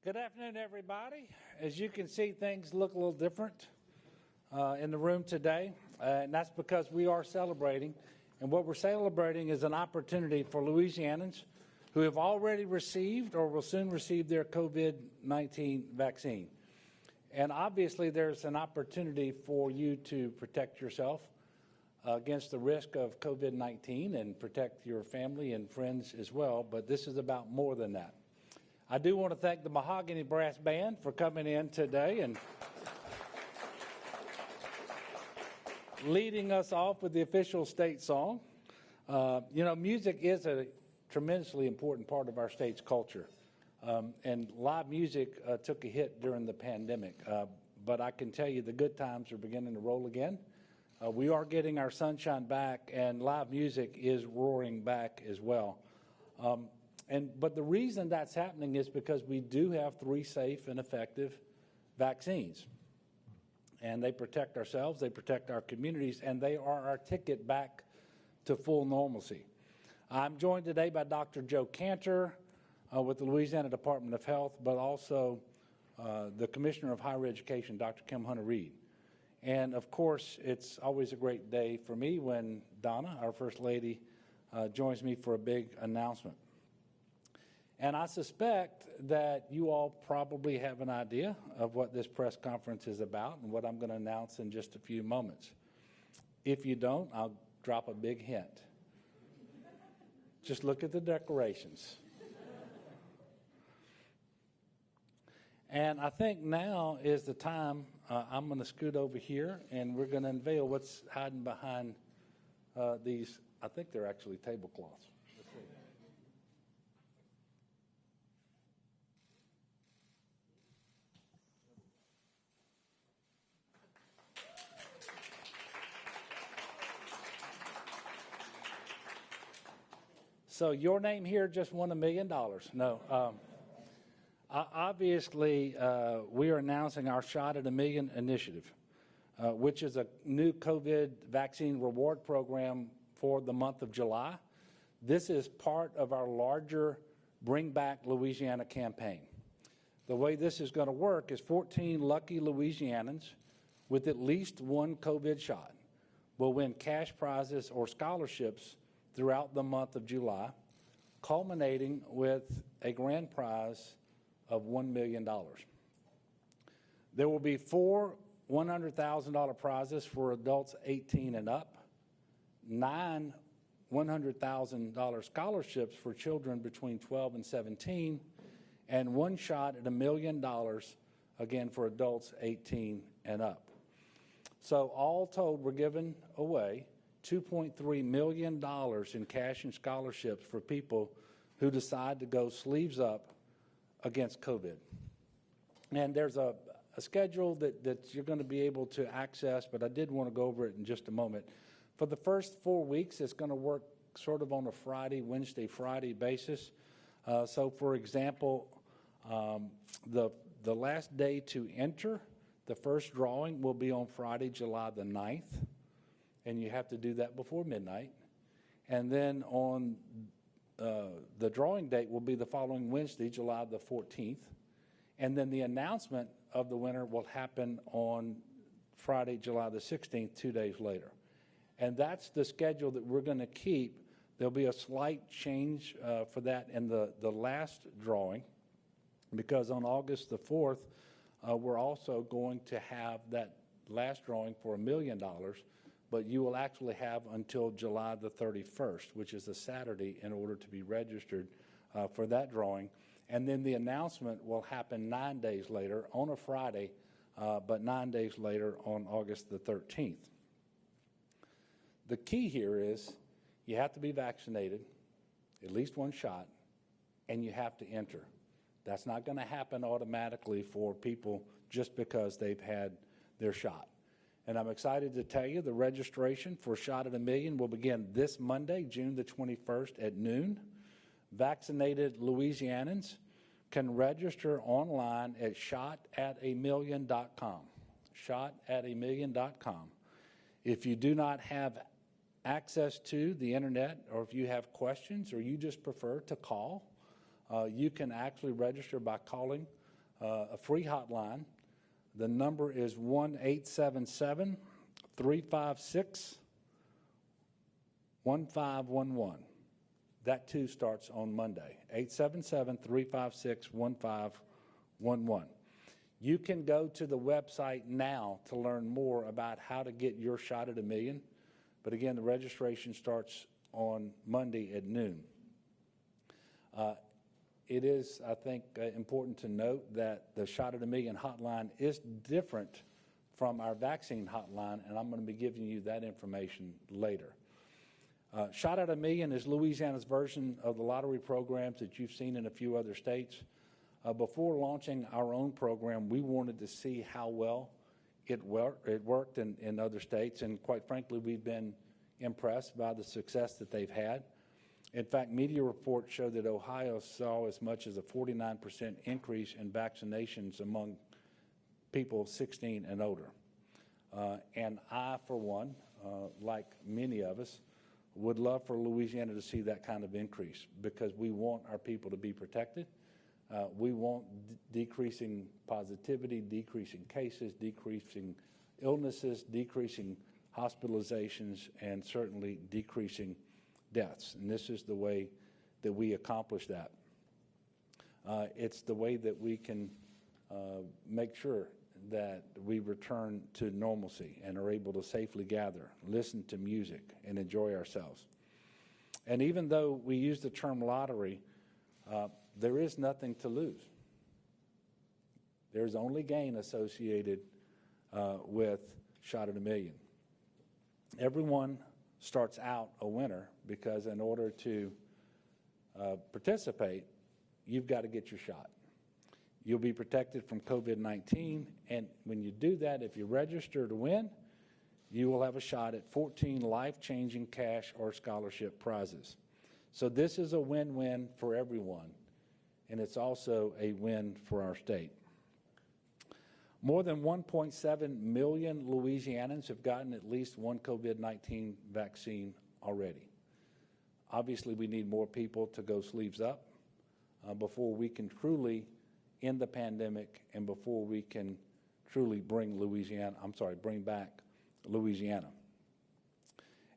Good afternoon, everybody. As you can see, things look a little different in the room today, and that's because we are celebrating. And what we're celebrating is an opportunity for Louisianans who have already received or will soon receive their COVID-19 vaccine. And obviously, there's an opportunity for you to protect yourself against the risk of COVID-19 and protect your family and friends as well, but this is about more than that. I do want to thank the Mahogany Brass Band for coming in today and leading us off with the official state song. Music is a tremendously important part of our state's culture, and live music took a hit during the pandemic, but I can tell you the good times are beginning to roll again. We are getting our sunshine back, and live music is roaring back as well. But the reason that's happening is because we do have 3 safe and effective vaccines. And they protect ourselves, they protect our communities, and they are our ticket back to full normalcy. I'm joined today by Dr. Joe Cantor with the Louisiana Department of Health, but also the Commissioner of Higher Education, Dr. Kim Hunter-Reid. And of course, it's always a great day for me when Donna, our First Lady, joins me for a big announcement. And I suspect that you all probably have an idea of what this press conference is about and what I'm going to announce in just a few moments. If you don't, I'll drop a big hint. Just look at the decorations. And I think now is the time I'm going to scoot over here and we're going to unveil what's hiding behind these, I think they're actually tablecloths. So your name here just won $1 million. No. Obviously, we are announcing our Shot at $1 Million initiative, which is a new COVID vaccine reward program for the month of July. This is part of our larger Bring Back Louisiana campaign. The way this is going to work is 14 lucky Louisianans with at least 1 COVID shot will win cash prizes or scholarships throughout the month of July, culminating with a grand prize of $1 million. There will be 4 $100,000 prizes for adults 18 and up, 9 $100,000 scholarships for children between 12 and 17, and 1 shot at $1 million, again, for adults 18 and up. So all told, we're giving away $2.3 million in cash and scholarships for people who decide to go sleeves up against COVID. And there's a schedule that you're going to be able to access, but I did want to go over it in just a moment. For the first 4 weeks, it's going to work sort of on a Friday, Wednesday, Friday basis. So, for example, the last day to enter, the first drawing will be on Friday, July the 9th. And you have to do that before midnight. And then on the drawing date will be the following Wednesday, July the 14th. And then the announcement of the winner will happen on Friday, July the 16th, 2 days later. And that's the schedule that we're going to keep. There'll be a slight change for that in the last drawing, because on August the 4th, we're also going to have that last drawing for $1 million. But you will actually have until July the 31st, which is a Saturday, in order to be registered for that drawing. And then the announcement will happen 9 days later on a Friday, but 9 days later on August the 13th. The key here is you have to be vaccinated, at least 1 shot, and you have to enter. That's not going to happen automatically for people just because they've had their shot. And I'm excited to tell you the registration for Shot at $1 Million will begin this Monday, June the 21st at noon. Vaccinated Louisianans can register online at shotatamillion.com. Shotatamillion.com. If you do not have access to the internet, or if you have questions, or you just prefer to call, you can actually register by calling a free hotline. The number is 1-877-356-1511. That too starts on Monday, 877-356-1511. You can go to the website now to learn more about how to get your shot at $1 million. But again, the registration starts on Monday at noon. It is, I think, important to note that the Shot at $1 Million hotline is different from our vaccine hotline, and I'm going to be giving you that information later. Shot at $1 Million is Louisiana's version of the lottery programs that you've seen in a few other states. Before launching our own program, we wanted to see how well it worked in other states, and quite frankly, we've been impressed by the success that they've had. In fact, media reports show that Ohio saw as much as a 49% increase in vaccinations among people 16 and older. And I, for one, like many of us, would love for Louisiana to see that kind of increase because we want our people to be protected. We want decreasing positivity, decreasing cases, decreasing illnesses, decreasing hospitalizations, and certainly decreasing deaths. And this is the way that we accomplish that. It's the way that we can make sure that we return to normalcy and are able to safely gather, listen to music, and enjoy ourselves. And even though we use the term lottery, there is nothing to lose. There's only gain associated with Shot at $1 Million. Everyone starts out a winner because in order to participate, you've got to get your shot. You'll be protected from COVID-19, and when you do that, if you register to win, you will have a shot at 14 life-changing cash or scholarship prizes. So this is a win-win for everyone, and it's also a win for our state. More than 1.7 million Louisianans have gotten at least one COVID-19 vaccine already. Obviously, we need more people to go sleeves up before we can truly end the pandemic and before we can truly bring back Louisiana.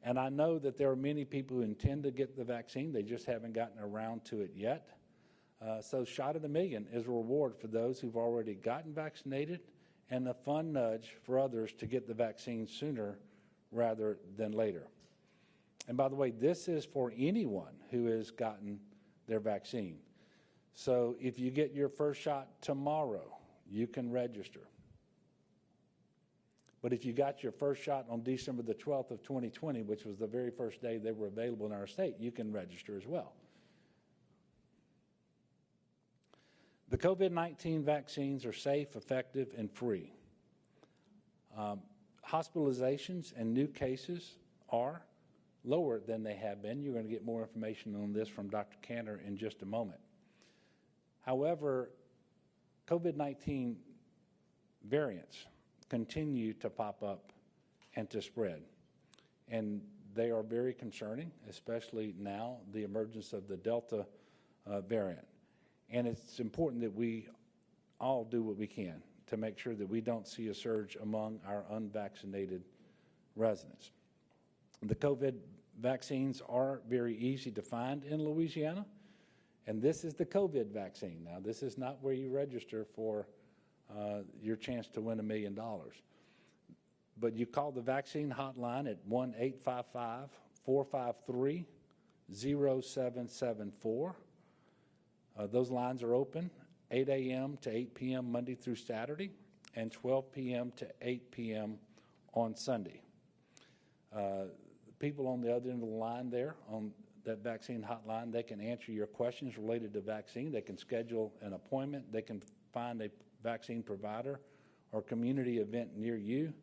And I know that there are many people who intend to get the vaccine. They just haven't gotten around to it yet. So Shot at $1 Million is a reward for those who've already gotten vaccinated and a fun nudge for others to get the vaccine sooner rather than later. And by the way, this is for anyone who has gotten their vaccine. So if you get your first shot tomorrow, you can register. But if you got your first shot on December the 12th of 2020, which was the very first day they were available in our state, you can register as well. The COVID-19 vaccines are safe, effective, and free. Hospitalizations and new cases are lower than they have been. You're going to get more information on this from Dr. Cantor in just a moment. However, COVID-19 variants continue to pop up and to spread, and they are very concerning, especially now the emergence of the Delta variant. And it's important that we all do what we can to make sure that we don't see a surge among our unvaccinated residents. The COVID vaccines are very easy to find in Louisiana, and this is the COVID vaccine. Now, this is not where you register for your chance to win $1 million. But you call the vaccine hotline at 1-855-453-0774. Those lines are open 8 a.m. to 8 p.m. Monday through Saturday and 12 p.m. to 8 p.m. on Sunday. People on the other end of the line there on that vaccine hotline, they can answer your questions related to vaccine. They can schedule an appointment. They can find a vaccine provider or community event near you,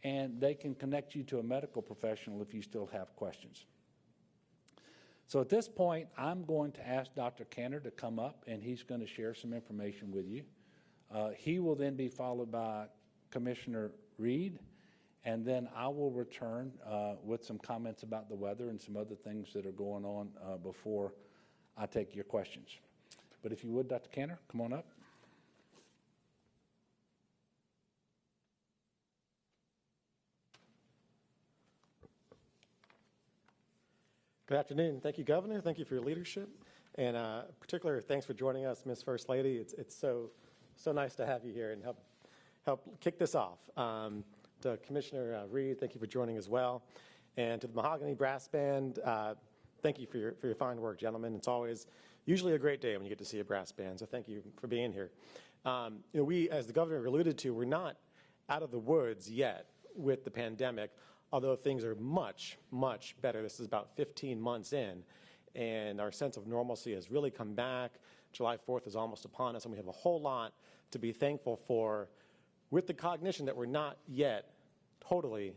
and they can connect you to a medical professional if you still have questions. So at this point, I'm going to ask Dr. Cantor to come up, and he's going to share some information with you. He will then be followed by Commissioner Reed, and then I will return with some comments about the weather and some other things that are going on before I take your questions. But if you would, Dr. Cantor, come on up. Good afternoon. Thank you, Governor. Thank you for your leadership. And particular thanks for joining us, Ms. First Lady. It's so nice to have you here and help kick this off. To Commissioner Reed, thank you for joining as well. And to the Mahogany Brass Band, thank you for your fine work, gentlemen. It's always usually a great day when you get to see a brass band, so thank you for being here. We, as the Governor alluded to, we're not out of the woods yet with the pandemic, although things are much, much better. This is about 15 months in, and our sense of normalcy has really come back. July 4th is almost upon us, and we have a whole lot to be thankful for, with the cognition that we're not yet totally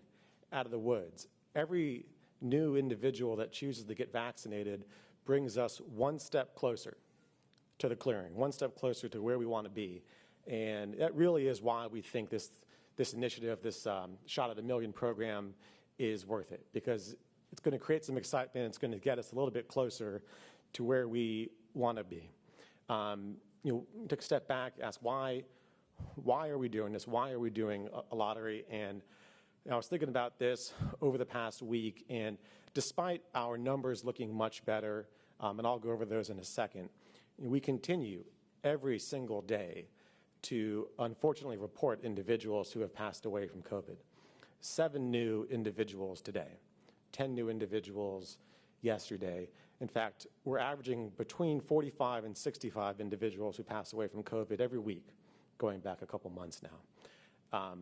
out of the woods. Every new individual that chooses to get vaccinated brings us one step closer to the clearing, one step closer to where we want to be. And that really is why we think this initiative, this Shot at a Million program is worth it, because it's going to create some excitement. It's going to get us a little bit closer to where we want to be. Take a step back, ask why are we doing this? Why are we doing a lottery? And I was thinking about this over the past week, and despite our numbers looking much better, and I'll go over those in a second, we continue every single day to unfortunately report individuals who have passed away from COVID. 7 new individuals today, 10 new individuals yesterday. In fact, we're averaging between 45 and 65 individuals who pass away from COVID every week, going back a couple months now.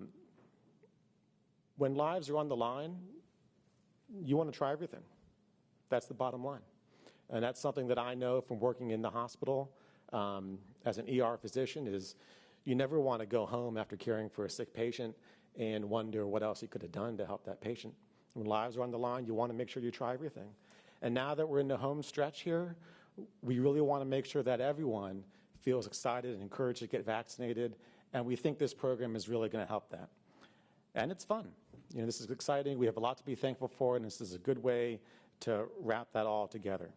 When lives are on the line, you want to try everything. That's the bottom line. And that's something that I know from working in the hospital as an ER physician is you never want to go home after caring for a sick patient and wonder what else you could have done to help that patient. When lives are on the line, you want to make sure you try everything. And now that we're in the home stretch here, we really want to make sure that everyone feels excited and encouraged to get vaccinated, and we think this program is really going to help that. And it's fun. This is exciting. We have a lot to be thankful for, and this is a good way to wrap that all together.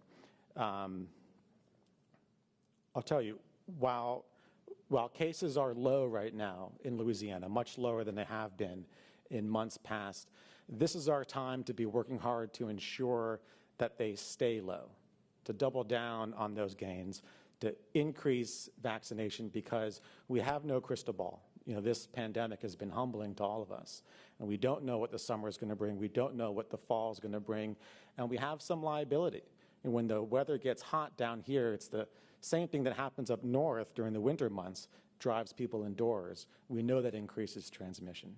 I'll tell you, while cases are low right now in Louisiana, much lower than they have been in months past, this is our time to be working hard to ensure that they stay low, to double down on those gains, to increase vaccination, because we have no crystal ball. This pandemic has been humbling to all of us, and we don't know what the summer is going to bring. We don't know what the fall is going to bring, and we have some liability. And when the weather gets hot down here, it's the same thing that happens up north during the winter months, drives people indoors. We know that increases transmission.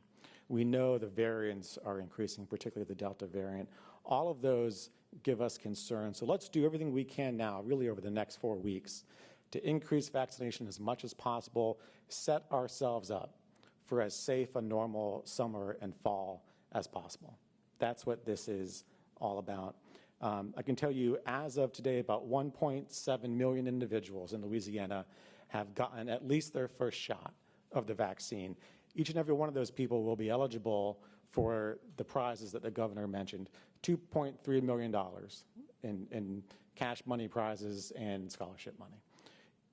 We know the variants are increasing, particularly the Delta variant. All of those give us concern. So let's do everything we can now, really over the next 4 weeks, to increase vaccination as much as possible, set ourselves up for as safe a normal summer and fall as possible. That's what this is all about. I can tell you, as of today, about 1.7 million individuals in Louisiana have gotten at least their first shot of the vaccine. Each and every one of those people will be eligible for the prizes that the governor mentioned, $2.3 million in cash money prizes and scholarship money.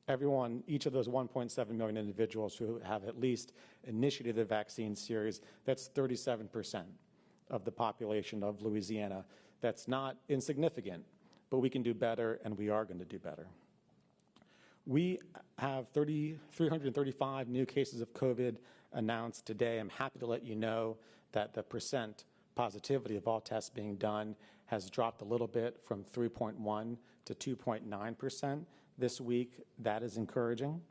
Everyone, each of those 1.7 million individuals who have at least initiated the vaccine series, that's 37% of the population of Louisiana. That's not insignificant, but we can do better, and we are going to do better. We have 335 new cases of COVID announced today. I'm happy to let you know that the percent positivity of all tests being done has dropped a little bit from 3.1 to 2.9% this week. That is encouraging.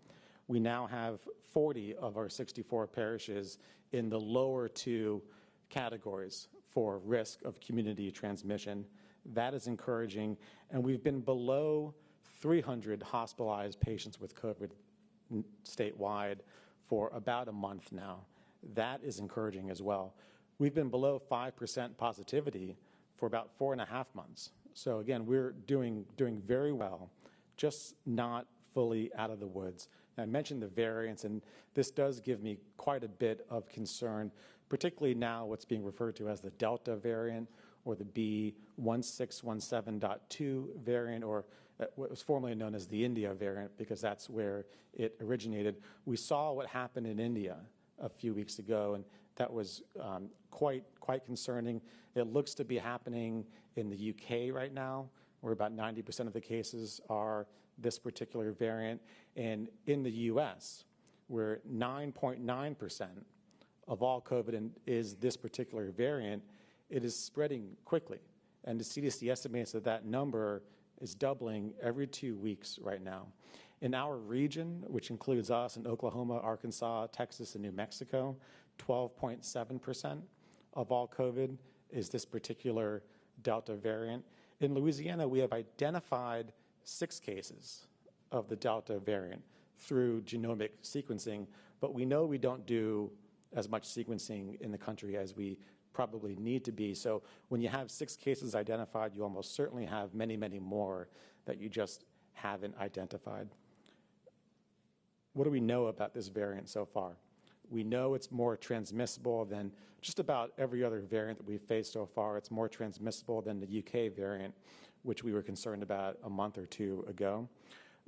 We now have 40 of our 64 parishes in the lower 2 categories for risk of community transmission. That is encouraging. And we've been below 300 hospitalized patients with COVID statewide for about a month now. That is encouraging as well. We've been below 5% positivity for about 4.5 months. So again, we're doing very well, just not fully out of the woods. I mentioned the variants, and this does give me quite a bit of concern, particularly now what's being referred to as the Delta variant or the B1617.2 variant, or what was formerly known as the India variant, because that's where it originated. We saw what happened in India a few weeks ago, and that was quite concerning. It looks to be happening in the UK right now, where about 90% of the cases are this particular variant. And in the US, where 9.9% of all COVID is this particular variant, it is spreading quickly. And the CDC estimates that that number is doubling every 2 weeks right now. In our region, which includes us in Oklahoma, Arkansas, Texas, and New Mexico, 12.7% of all COVID is this particular Delta variant. In Louisiana, we have identified 6 cases of the Delta variant through genomic sequencing, but we know we don't do as much sequencing in the country as we probably need to be. So when you have 6 cases identified, you almost certainly have many, many more that you just haven't identified. What do we know about this variant so far? We know it's more transmissible than just about every other variant that we've faced so far. It's more transmissible than the UK variant, which we were concerned about a month or 2 ago.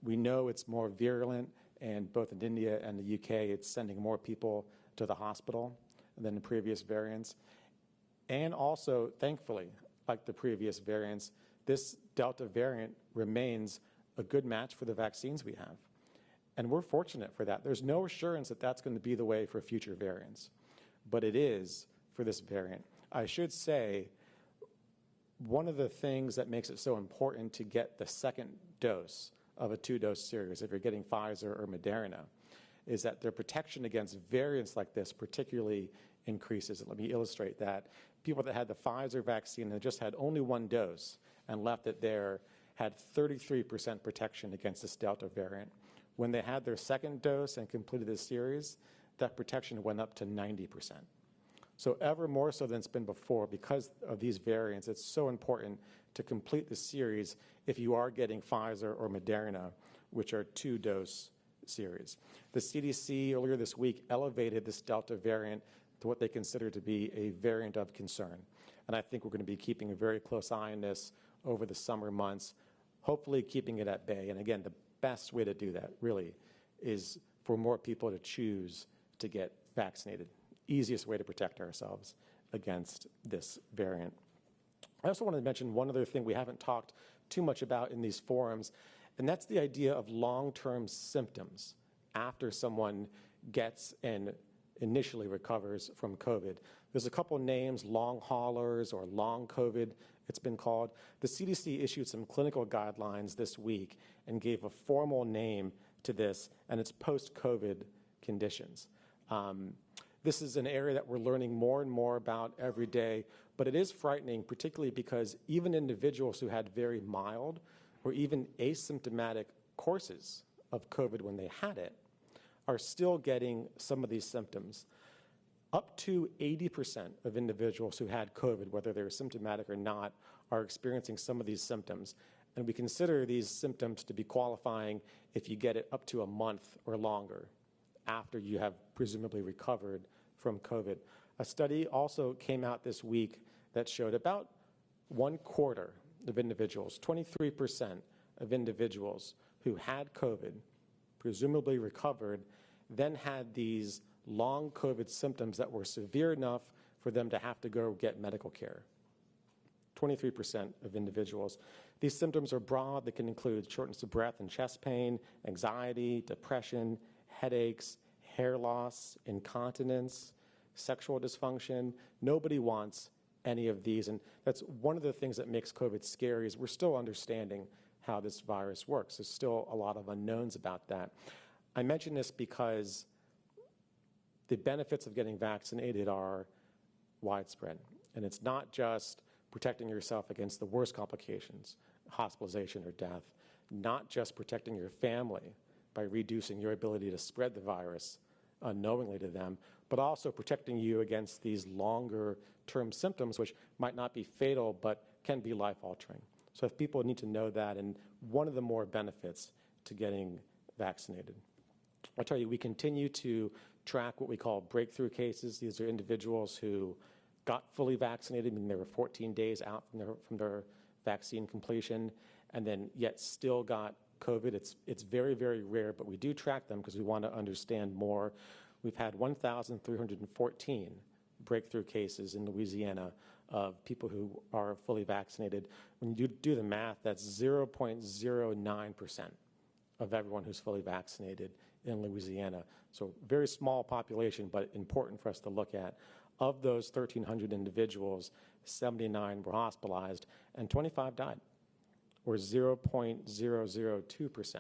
We know it's more virulent, and both in India and the UK, it's sending more people to the hospital than the previous variants. And also, thankfully, like the previous variants, this Delta variant remains a good match for the vaccines we have. And we're fortunate for that. There's no assurance that that's going to be the way for future variants, but it is for this variant. I should say, one of the things that makes it so important to get the second dose of a 2-dose series, if you're getting Pfizer or Moderna, is that their protection against variants like this particularly increases. And let me illustrate that. People that had the Pfizer vaccine and just had only 1 dose and left it there had 33% protection against this Delta variant. When they had their second dose and completed the series, that protection went up to 90%. So ever more so than it's been before, because of these variants, it's so important to complete the series if you are getting Pfizer or Moderna, which are 2-dose series. The CDC earlier this week elevated this Delta variant to what they consider to be a variant of concern. And I think we're going to be keeping a very close eye on this over the summer months, hopefully keeping it at bay. And again, the best way to do that, really, is for more people to choose to get vaccinated. Easiest way to protect ourselves against this variant. I also wanted to mention one other thing we haven't talked too much about in these forums, and that's the idea of long-term symptoms after someone gets and initially recovers from COVID. There's a couple names, long haulers or long COVID, it's been called. The CDC issued some clinical guidelines this week and gave a formal name to this, and it's post-COVID conditions. This is an area that we're learning more and more about every day, but it is frightening, particularly because even individuals who had very mild or even asymptomatic courses of COVID when they had it are still getting some of these symptoms. Up to 80% of individuals who had COVID, whether they're symptomatic or not, are experiencing some of these symptoms. And we consider these symptoms to be qualifying if you get it up to a month or longer after you have presumably recovered from COVID. A study also came out this week that showed about 1/4 of individuals, 23% of individuals who had COVID, presumably recovered, then had these long COVID symptoms that were severe enough for them to have to go get medical care. 23% of individuals. These symptoms are broad. They can include shortness of breath and chest pain, anxiety, depression, headaches, hair loss, incontinence, sexual dysfunction. Nobody wants any of these, and that's one of the things that makes COVID scary is we're still understanding how this virus works. There's still a lot of unknowns about that. I mention this because the benefits of getting vaccinated are widespread, and it's not just protecting yourself against the worst complications, hospitalization or death, not just protecting your family by reducing your ability to spread the virus unknowingly to them, but also protecting you against these longer-term symptoms, which might not be fatal, but can be life-altering. So if people need to know that, and one of the more benefits to getting vaccinated. I'll tell you, we continue to track what we call breakthrough cases. These are individuals who got fully vaccinated, meaning they were 14 days out from their vaccine completion, and then yet still got COVID. It's very, very rare, but we do track them because we want to understand more. We've had 1,314 breakthrough cases in Louisiana of people who are fully vaccinated. When you do the math, that's 0.09% of everyone who's fully vaccinated in Louisiana. So very small population, but important for us to look at. Of those 1,300 individuals, 79 were hospitalized and 25 died, or 0.002%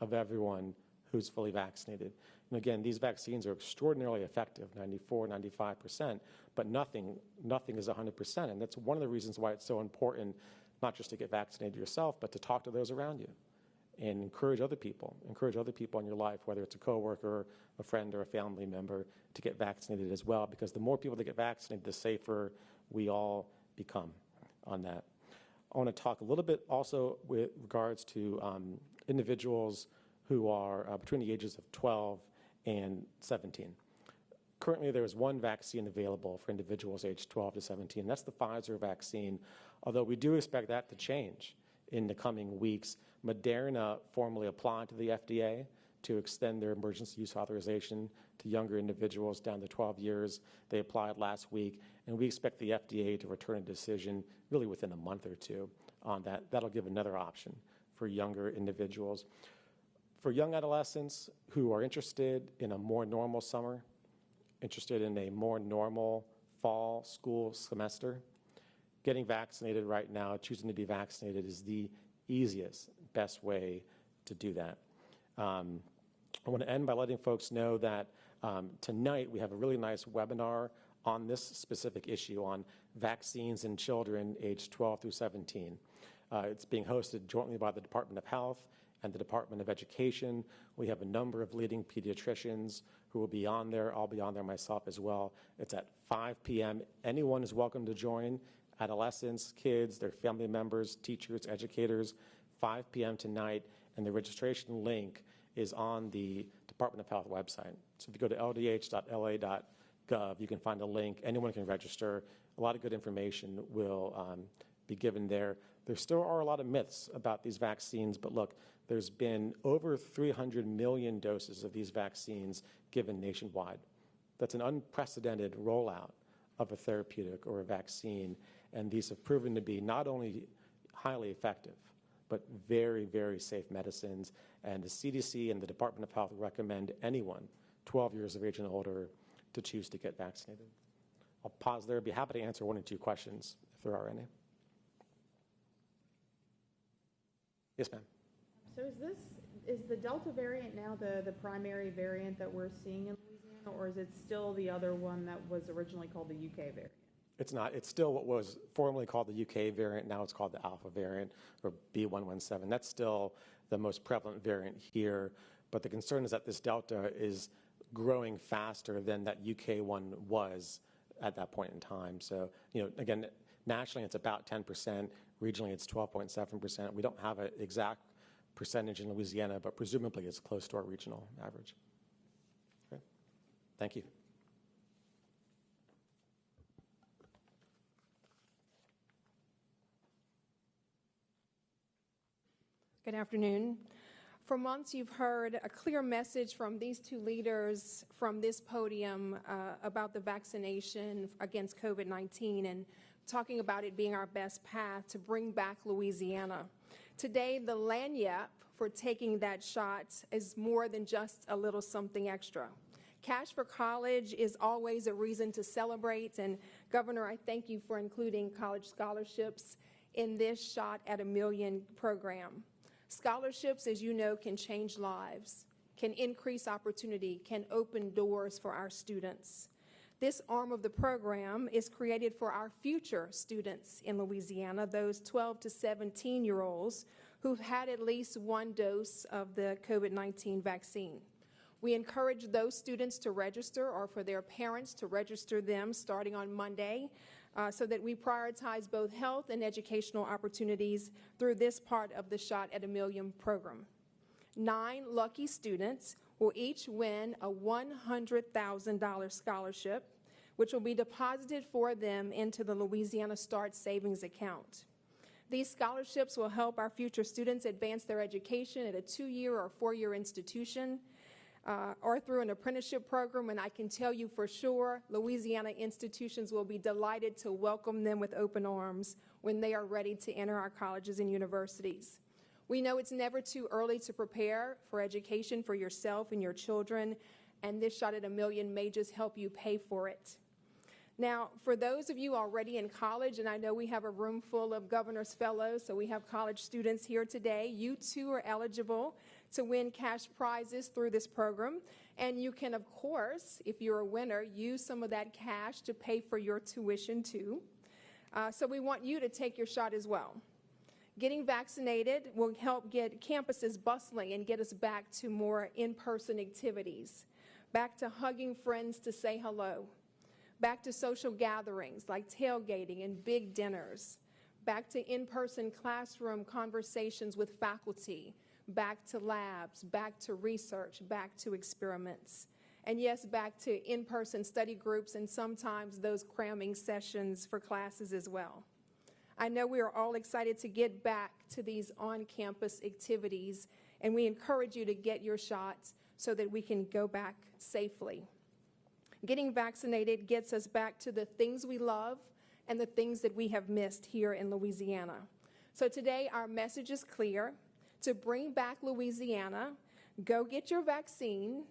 of everyone who's fully vaccinated. And again, these vaccines are extraordinarily effective, 94, 95%, but nothing is 100%. And that's one of the reasons why it's so important, not just to get vaccinated yourself, but to talk to those around you and encourage other people in your life, whether it's a coworker, a friend, or a family member, to get vaccinated as well, because the more people that get vaccinated, the safer we all become on that. I want to talk a little bit also with regards to individuals who are between the ages of 12 and 17. Currently, there is one vaccine available for individuals aged 12 to 17. That's the Pfizer vaccine, although we do expect that to change in the coming weeks. Moderna formally applied to the FDA to extend their emergency use authorization to younger individuals down to 12 years. They applied last week, and we expect the FDA to return a decision really within a month or two on that. That'll give another option for younger individuals. For young adolescents who are interested in a more normal summer, interested in a more normal fall school semester, getting vaccinated right now, choosing to be vaccinated, is the easiest, best way to do that. I want to end by letting folks know that tonight we have a really nice webinar on this specific issue on vaccines in children aged 12 through 17. It's being hosted jointly by the Department of Health and the Department of Education. We have a number of leading pediatricians who will be on there. I'll be on there myself as well. It's at 5 p.m. Anyone is welcome to join. Adolescents, kids, their family members, teachers, educators, 5 p.m. tonight, and the registration link is on the Department of Health website. So if you go to ldh.la.gov, you can find a link. Anyone can register. A lot of good information will be given there. There still are a lot of myths about these vaccines, but look, there's been over 300 million doses of these vaccines given nationwide. That's an unprecedented rollout of a therapeutic or a vaccine, and these have proven to be not only highly effective, but very, very safe medicines. And the CDC and the Department of Health recommend anyone 12 years of age and older to choose to get vaccinated. I'll pause there. I'd be happy to answer one or two questions if there are any. Yes, ma'am. So is the Delta variant now the primary variant that we're seeing in Louisiana, or is it still the other one that was originally called the UK variant? It's not. It's still what was formerly called the UK variant. Now it's called the Alpha variant, or B117. That's still the most prevalent variant here. But the concern is that this Delta is growing faster than that UK one was at that point in time. So, again, nationally it's about 10%. Regionally it's 12.7%. We don't have an exact percentage in Louisiana, but presumably it's close to our regional average. Okay. Thank you. Good afternoon. For months, you've heard a clear message from these two leaders from this podium about the vaccination against COVID-19 and talking about it being our best path to bring back Louisiana. Today, the lagniappe for taking that shot is more than just a little something extra. Cash for college is always a reason to celebrate, and Governor, I thank you for including college scholarships in this Shot at a Million program. Scholarships, as you know, can change lives, can increase opportunity, can open doors for our students. This arm of the program is created for our future students in Louisiana, those 12 to 17-year-olds who've had at least one dose of the COVID-19 vaccine. We encourage those students to register, or for their parents to register them starting on Monday, so that we prioritize both health and educational opportunities through this part of the Shot at a Million program. 9 lucky students will each win a $100,000 scholarship, which will be deposited for them into the Louisiana Start Savings account. These scholarships will help our future students advance their education at a 2-year or 4-year institution. or through an apprenticeship program, and I can tell you for sure, Louisiana institutions will be delighted to welcome them with open arms when they are ready to enter our colleges and universities. We know it's never too early to prepare for education for yourself and your children, and this Shot at a Million may just help you pay for it. Now, for those of you already in college, and I know we have a room full of Governor's Fellows, so we have college students here today, you too are eligible to win cash prizes through this program. And you can, of course, if you're a winner, use some of that cash to pay for your tuition too. So we want you to take your shot as well. Getting vaccinated will help get campuses bustling and get us back to more in-person activities, back to hugging friends to say hello, back to social gatherings like tailgating and big dinners, back to in-person classroom conversations with faculty, back to labs, back to research, back to experiments, and yes, back to in-person study groups and sometimes those cramming sessions for classes as well. I know we are all excited to get back to these on-campus activities, and we encourage you to get your shots so that we can go back safely. Getting vaccinated gets us back to the things we love and the things that we have missed here in Louisiana. So today our message is clear: to bring back Louisiana, go get your vaccine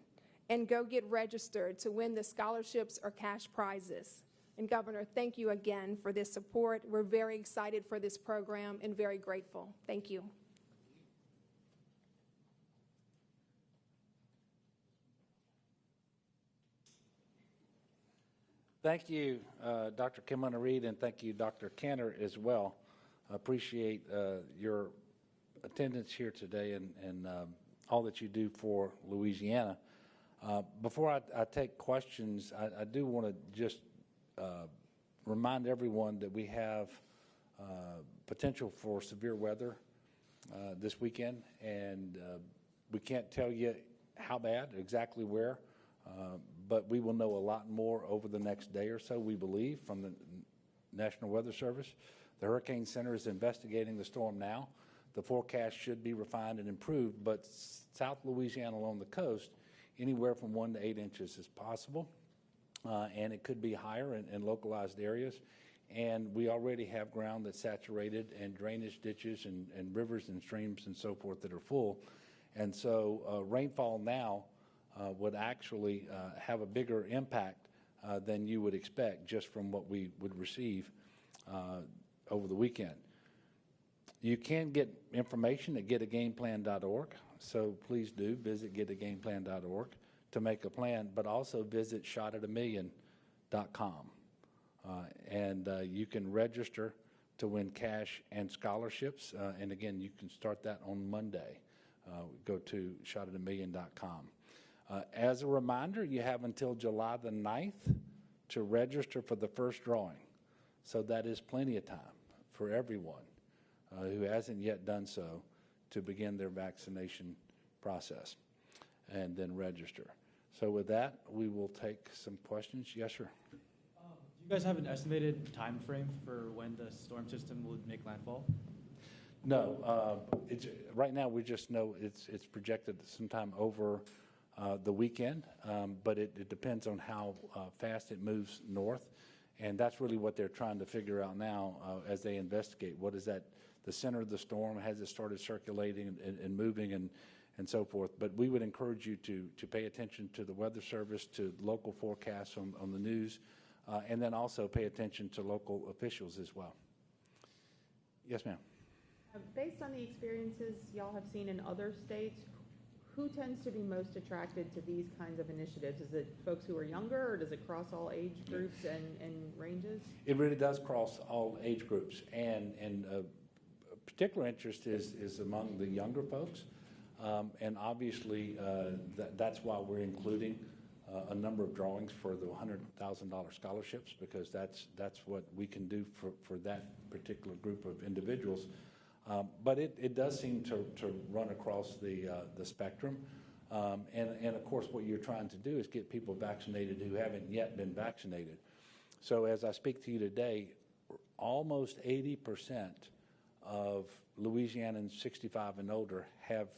and go get registered to win the scholarships or cash prizes. And Governor, thank you again for this support. We're very excited for this program and very grateful. Thank you. Thank you, Dr. Kimona-Reed, and thank you, Dr. Cantor, as well. Appreciate your attendance here today and all that you do for Louisiana. Before I take questions, I do want to just remind everyone that we have potential for severe weather this weekend, and we can't tell you how bad, exactly where, but we will know a lot more over the next day or so, we believe, from the National Weather Service. The Hurricane Center is investigating the storm now. The forecast should be refined and improved, but South Louisiana along the coast, anywhere from 1 to 8 inches is possible, and it could be higher in localized areas. And we already have ground that's saturated and drainage ditches and rivers and streams and so forth that are full. And so rainfall now would actually have a bigger impact than you would expect just from what we would receive over the weekend. You can get information at getagameplan.org, so please do visit getagameplan.org to make a plan, but also visit shotatamillion.com. And you can register to win cash and scholarships. And again, you can start that on Monday. Go to shotatamillion.com. As a reminder, you have until July the 9th to register for the first drawing. So that is plenty of time for everyone who hasn't yet done so to begin their vaccination process and then register. So with that, we will take some questions. Yes, sir. Do you guys have an estimated time frame for when the storm system would make landfall? No, right now we just know it's projected sometime over the weekend, but it depends on how fast it moves north, and that's really what they're trying to figure out now as they investigate. What is that? The center of the storm, has it started circulating and moving and so forth? But we would encourage you to pay attention to the Weather Service, to local forecasts on the news, and then also pay attention to local officials as well. Yes, ma'am. Based on the experiences y'all have seen in other states, who tends to be most attracted to these kinds of initiatives? Is it folks who are younger, or does it cross all age groups and ranges? It really does cross all age groups, and particular interest is among the younger folks, and obviously that's why we're including a number of drawings for the $100,000 scholarships, because that's what we can do for that particular group of individuals. But it does seem to run across the spectrum, and of course what you're trying to do is get people vaccinated who haven't yet been vaccinated. So as I speak to you today, almost 80% of Louisianans 65 and older have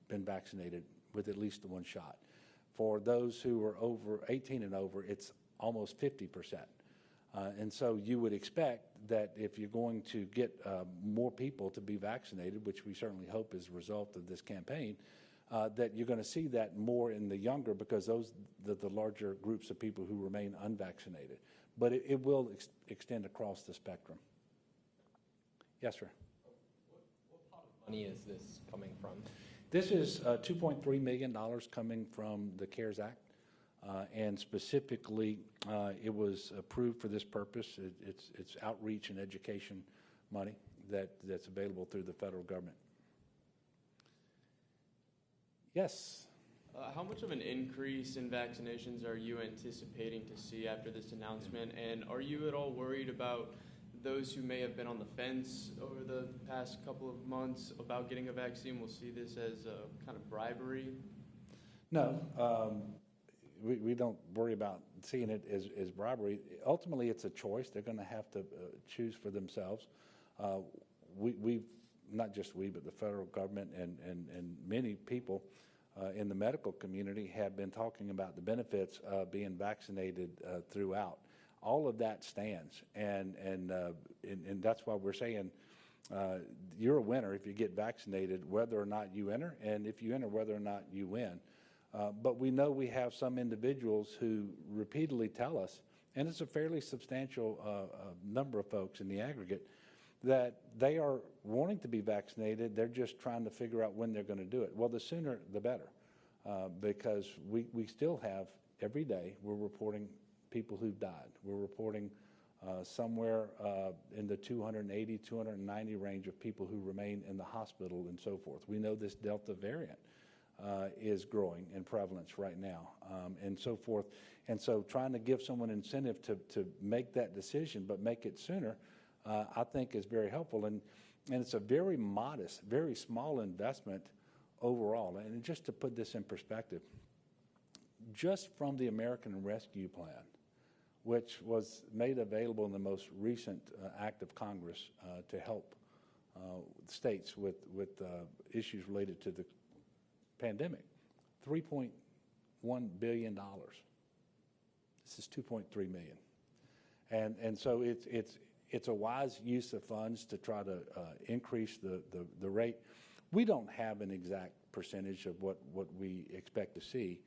been vaccinated with at least the one shot. For those who are over 18 and over, it's almost 50%. And so you would expect that if you're going to get more people to be vaccinated, which we certainly hope is a result of this campaign, that you're going to see that more in the younger, because those the larger groups of people who remain unvaccinated. But it will extend across the spectrum. Yes, sir. What pot of money is this coming from? This is $2.3 million coming from the CARES Act. And specifically, it was approved for this purpose. It's outreach and education money that's available through the federal government. Yes. How much of an increase in vaccinations are you anticipating to see after this announcement? And are you at all worried about those who may have been on the fence over the past couple of months about getting a vaccine will see this as a kind of bribery? No. We don't worry about seeing it as bribery. Ultimately, it's a choice. They're going to have to choose for themselves. We've, not just we, but the federal government and many people in the medical community have been talking about the benefits of being vaccinated throughout. All of that stands, and that's why we're saying you're a winner if you get vaccinated, whether or not you enter, and if you enter, whether or not you win. But we know we have some individuals who repeatedly tell us, and it's a fairly substantial number of folks in the aggregate, that they are wanting to be vaccinated. They're just trying to figure out when they're going to do it. Well, the sooner the better, because we still have, every day, we're reporting people who've died. We're reporting somewhere in the 280, 290 range of people who remain in the hospital and so forth. We know this Delta variant is growing in prevalence right now, and so forth. And so trying to give someone incentive to make that decision, but make it sooner, I think is very helpful. And it's a very modest, very small investment overall. And just to put this in perspective, just from the American Rescue Plan, which was made available in the most recent act of Congress to help states with issues related to the pandemic, $3.1 billion. This is $2.3 million, and so it's a wise use of funds to try to increase the rate. We don't have an exact percentage of what we expect to see,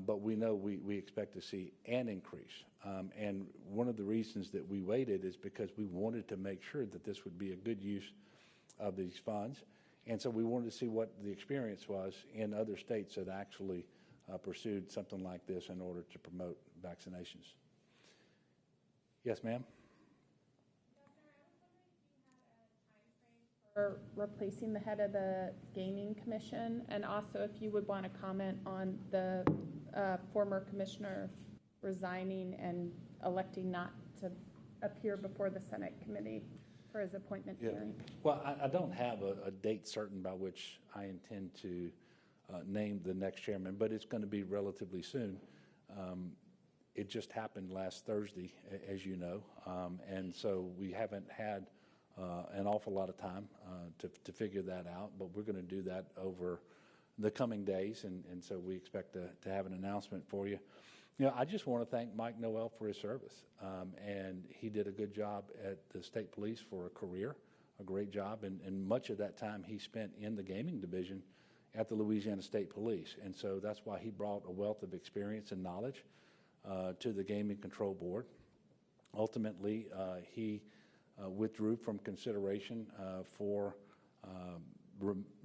but we know we expect to see an increase. And one of the reasons that we waited is because we wanted to make sure that this would be a good use of these funds. And so we wanted to see what the experience was in other states that actually pursued something like this in order to promote vaccinations. Yes, ma'am? For replacing the head of the Gaming Commission, and also if you would want to comment on the former commissioner resigning and electing not to appear before the Senate committee for his appointment hearing. Well, I don't have a date certain by which I intend to name the next chairman, but it's going to be relatively soon. It just happened last Thursday, as you know, and so we haven't had an awful lot of time to figure that out, but we're going to do that over the coming days, and so we expect to have an announcement for you. You know, I just want to thank Mike Noel for his service, and he did a good job at the state police for a career, a great job, and much of that time he spent in the gaming division at the Louisiana State Police, and so that's why he brought a wealth of experience and knowledge to the Gaming Control Board. Ultimately, he withdrew from consideration for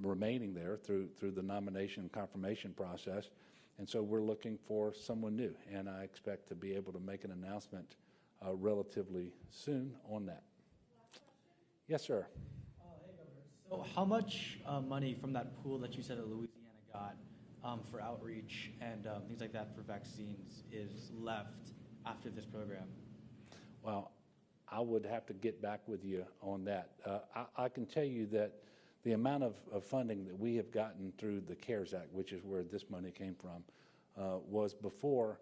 remaining there through the nomination and confirmation process. And so we're looking for someone new, and I expect to be able to make an announcement relatively soon on that. Yes, sir. Hey, Governor. So how much money from that pool that you said that Louisiana got for outreach and things like that for vaccines is left after this program? Well, I would have to get back with you on that. I can tell you that the amount of funding that we have gotten through the CARES Act, which is where this money came from, was before,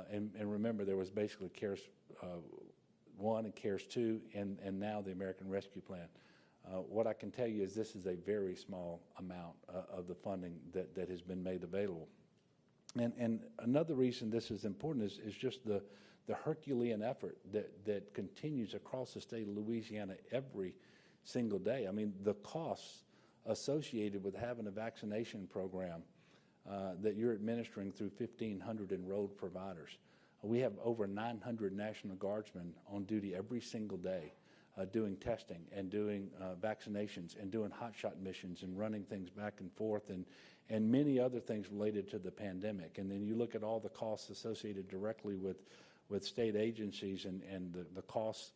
and remember there was basically CARES 1 and CARES 2 and now the American Rescue Plan. What I can tell you is this is a very small amount of the funding that has been made available. And another reason this is important is just the Herculean effort that continues across the state of Louisiana every single day. I mean, the costs associated with having a vaccination program that you're administering through 1,500 enrolled providers. We have over 900 National Guardsmen on duty every single day doing testing and doing vaccinations and doing hotshot missions and running things back and forth and many other things related to the pandemic. And then you look at all the costs associated directly with state agencies and the costs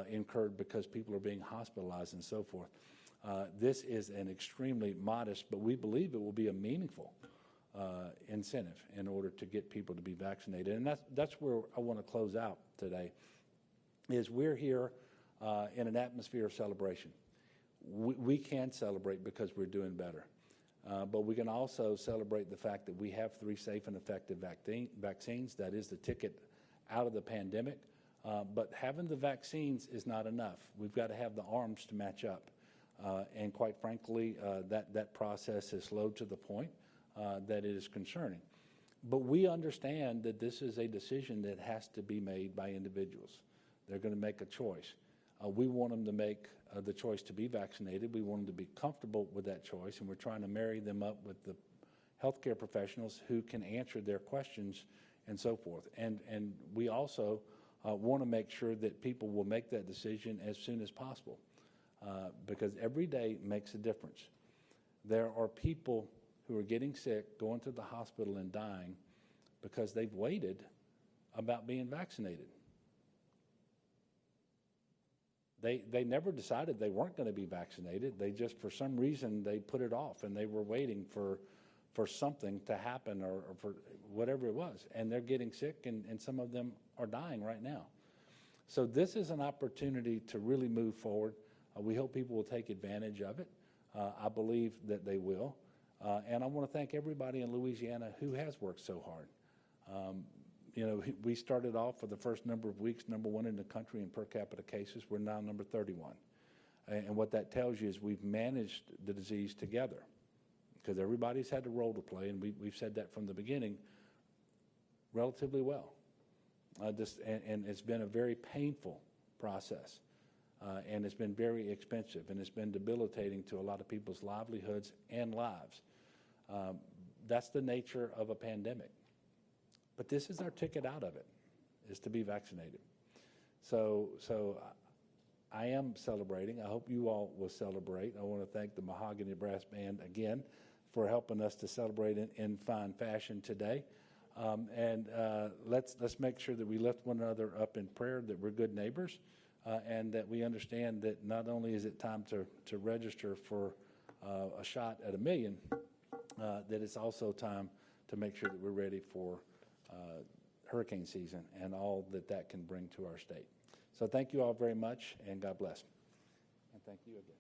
incurred because people are being hospitalized and so forth. This is an extremely modest, but we believe it will be a meaningful incentive in order to get people to be vaccinated. And that's where I want to close out today, is we're here in an atmosphere of celebration. We can celebrate because we're doing better. But we can also celebrate the fact that we have 3 safe and effective vaccines. That is the ticket out of the pandemic. But having the vaccines is not enough. We've got to have the arms to match up. And quite frankly, that process is slow to the point that it is concerning. But we understand that this is a decision that has to be made by individuals. They're going to make a choice. We want them to make the choice to be vaccinated. We want them to be comfortable with that choice, and we're trying to marry them up with the healthcare professionals who can answer their questions and so forth. And we also want to make sure that people will make that decision as soon as possible because every day makes a difference. There are people who are getting sick, going to the hospital and dying because they've waited about being vaccinated. They never decided they weren't going to be vaccinated. They just, for some reason, they put it off, and they were waiting for something to happen or for whatever it was. And they're getting sick, and some of them are dying right now. So this is an opportunity to really move forward. We hope people will take advantage of it. I believe that they will. And I want to thank everybody in Louisiana who has worked so hard. You know, we started off for the first number of weeks, #1 in the country in per capita cases. We're now number 31. And what that tells you is we've managed the disease together because everybody's had a role to play, and we've said that from the beginning relatively well. And it's been a very painful process, and it's been very expensive, and it's been debilitating to a lot of people's livelihoods and lives. That's the nature of a pandemic. But this is our ticket out of it, is to be vaccinated. So I am celebrating. I hope you all will celebrate. I want to thank the Mahogany Brass Band again for helping us to celebrate in fine fashion today. And let's make sure that we lift one another up in prayer, that we're good neighbors, and that we understand that not only is it time to register for a shot at 1 million, that it's also time to make sure that we're ready for hurricane season and all that can bring to our state. So thank you all very much, and God bless. And thank you again.